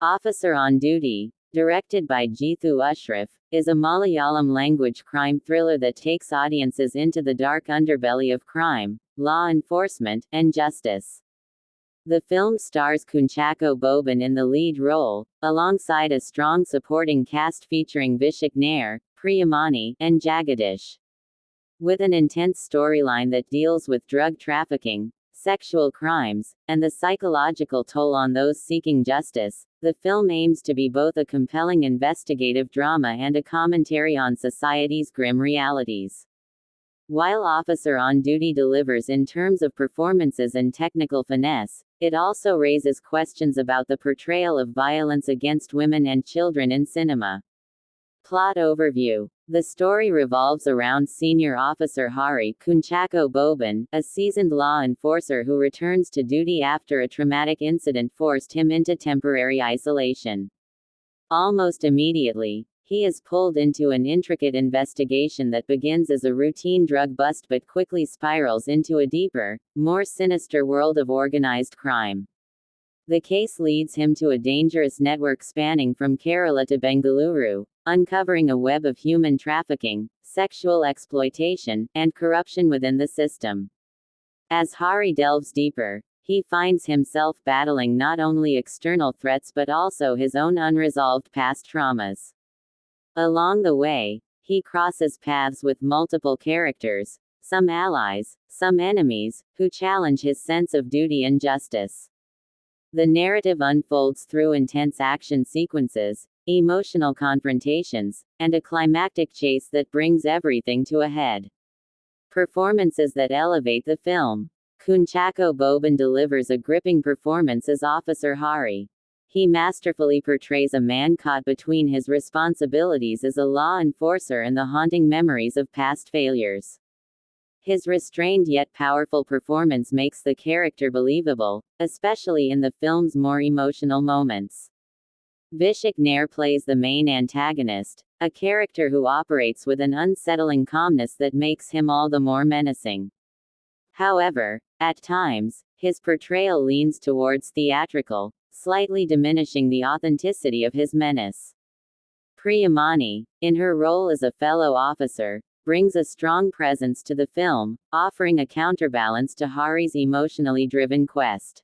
Officer on Duty, directed by Jeethu Ashraf, is a Malayalam-language crime thriller that takes audiences into the dark underbelly of crime, law enforcement, and justice. The film stars Kunchako Boban in the lead role, alongside a strong supporting cast featuring Vyshak, Priyamani, and Jagadish. With an intense storyline that deals with drug trafficking, sexual crimes, and the psychological toll on those seeking justice, the film aims to be both a compelling investigative drama and a commentary on society's grim realities. While Officer on Duty delivers in terms of performances and technical finesse, it also raises questions about the portrayal of violence against women and children in cinema. Plot overview. The story revolves around Senior Officer Hari Kunchako Boban, a seasoned law enforcer who returns to duty after a traumatic incident forced him into temporary isolation. Almost immediately, he is pulled into an intricate investigation that begins as a routine drug bust but quickly spirals into a deeper, more sinister world of organized crime. The case leads him to a dangerous network spanning from Kerala to Bengaluru, uncovering a web of human trafficking, sexual exploitation, and corruption within the system. As Hari delves deeper, he finds himself battling not only external threats but also his own unresolved past traumas. Along the way, he crosses paths with multiple characters, some allies, some enemies, who challenge his sense of duty and justice. The narrative unfolds through intense action sequences, emotional confrontations, and a climactic chase that brings everything to a head. Performances that elevate the film. Kunchako Boban delivers a gripping performance as Officer Hari. He masterfully portrays a man caught between his responsibilities as a law enforcer and the haunting memories of past failures. His restrained yet powerful performance makes the character believable, especially in the film's more emotional moments. Vyshak plays the main antagonist, a character who operates with an unsettling calmness that makes him all the more menacing. However, at times, his portrayal leans towards theatrical, slightly diminishing the authenticity of his menace. Priyamani, in her role as a fellow officer, brings a strong presence to the film, offering a counterbalance to Hari's emotionally driven quest.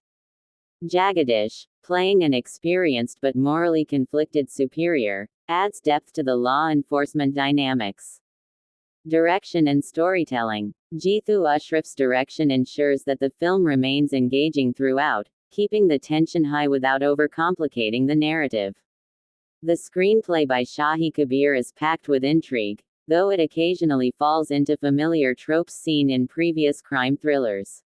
Jagadish, playing an experienced but morally conflicted superior, adds depth to the law enforcement dynamics. Direction and storytelling. Jeethu Ashraf's direction ensures that the film remains engaging throughout, keeping the tension high without overcomplicating the narrative. The screenplay by Shahi Kabir is packed with intrigue, though it occasionally falls into familiar tropes seen in previous crime thrillers.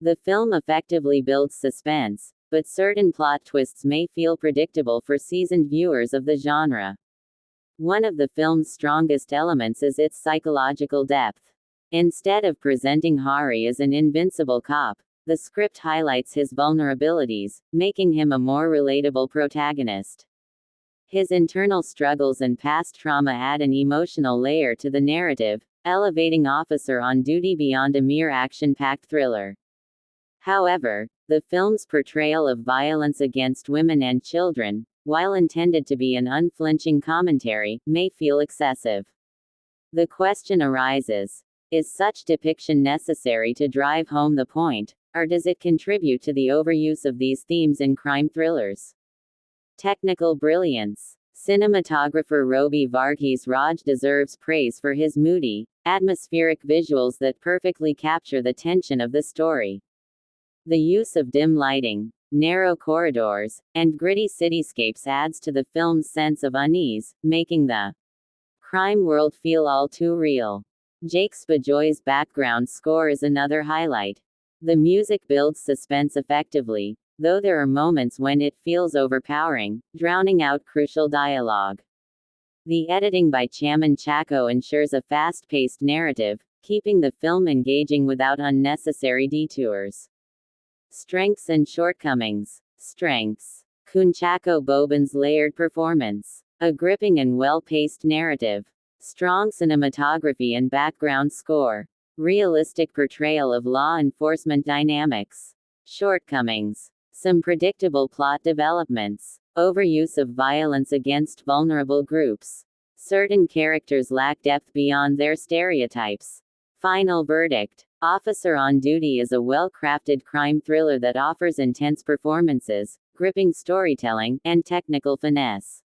The film effectively builds suspense, but certain plot twists may feel predictable for seasoned viewers of the genre. One of the film's strongest elements is its psychological depth. Instead of presenting Hari as an invincible cop, the script highlights his vulnerabilities, making him a more relatable protagonist. His internal struggles and past trauma add an emotional layer to the narrative, elevating Officer on Duty beyond a mere action-packed thriller. However, the film's portrayal of violence against women and children, while intended to be an unflinching commentary, may feel excessive. The question arises, is such depiction necessary to drive home the point, or does it contribute to the overuse of these themes in crime thrillers? Technical brilliance. Cinematographer Robi Varghese Raj deserves praise for his moody, atmospheric visuals that perfectly capture the tension of the story. The use of dim lighting, narrow corridors, and gritty cityscapes adds to the film's sense of unease, making the crime world feel all too real. Jake Spajoy's background score is another highlight. The music builds suspense effectively, though there are moments when it feels overpowering, drowning out crucial dialogue. The editing by Chaman Chako ensures a fast-paced narrative, keeping the film engaging without unnecessary detours. Strengths and shortcomings. Strengths. Kunchako Boban's layered performance. A gripping and well-paced narrative. Strong cinematography and background score. Realistic portrayal of law enforcement dynamics. Shortcomings. Some predictable plot developments. Overuse of violence against vulnerable groups. Certain characters lack depth beyond their stereotypes. Final verdict. Officer on Duty is a well-crafted crime thriller that offers intense performances, gripping storytelling, and technical finesse.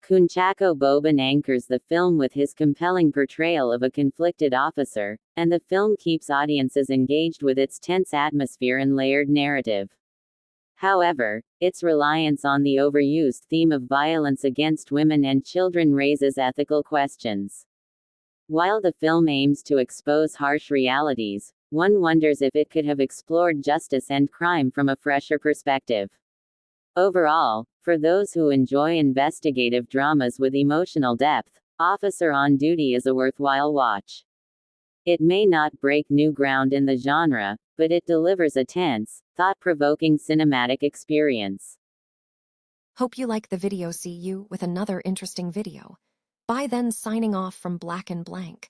Kunchako Boban anchors the film with his compelling portrayal of a conflicted officer, and the film keeps audiences engaged with its tense atmosphere and layered narrative. However, its reliance on the overused theme of violence against women and children raises ethical questions. While the film aims to expose harsh realities, one wonders if it could have explored justice and crime from a fresher perspective. Overall, for those who enjoy investigative dramas with emotional depth, Officer on Duty is a worthwhile watch. It may not break new ground in the genre, but it delivers a tense, thought-provoking cinematic experience. Hope you like the video. See you with another interesting video. Bye then, signing off from Black and Blank.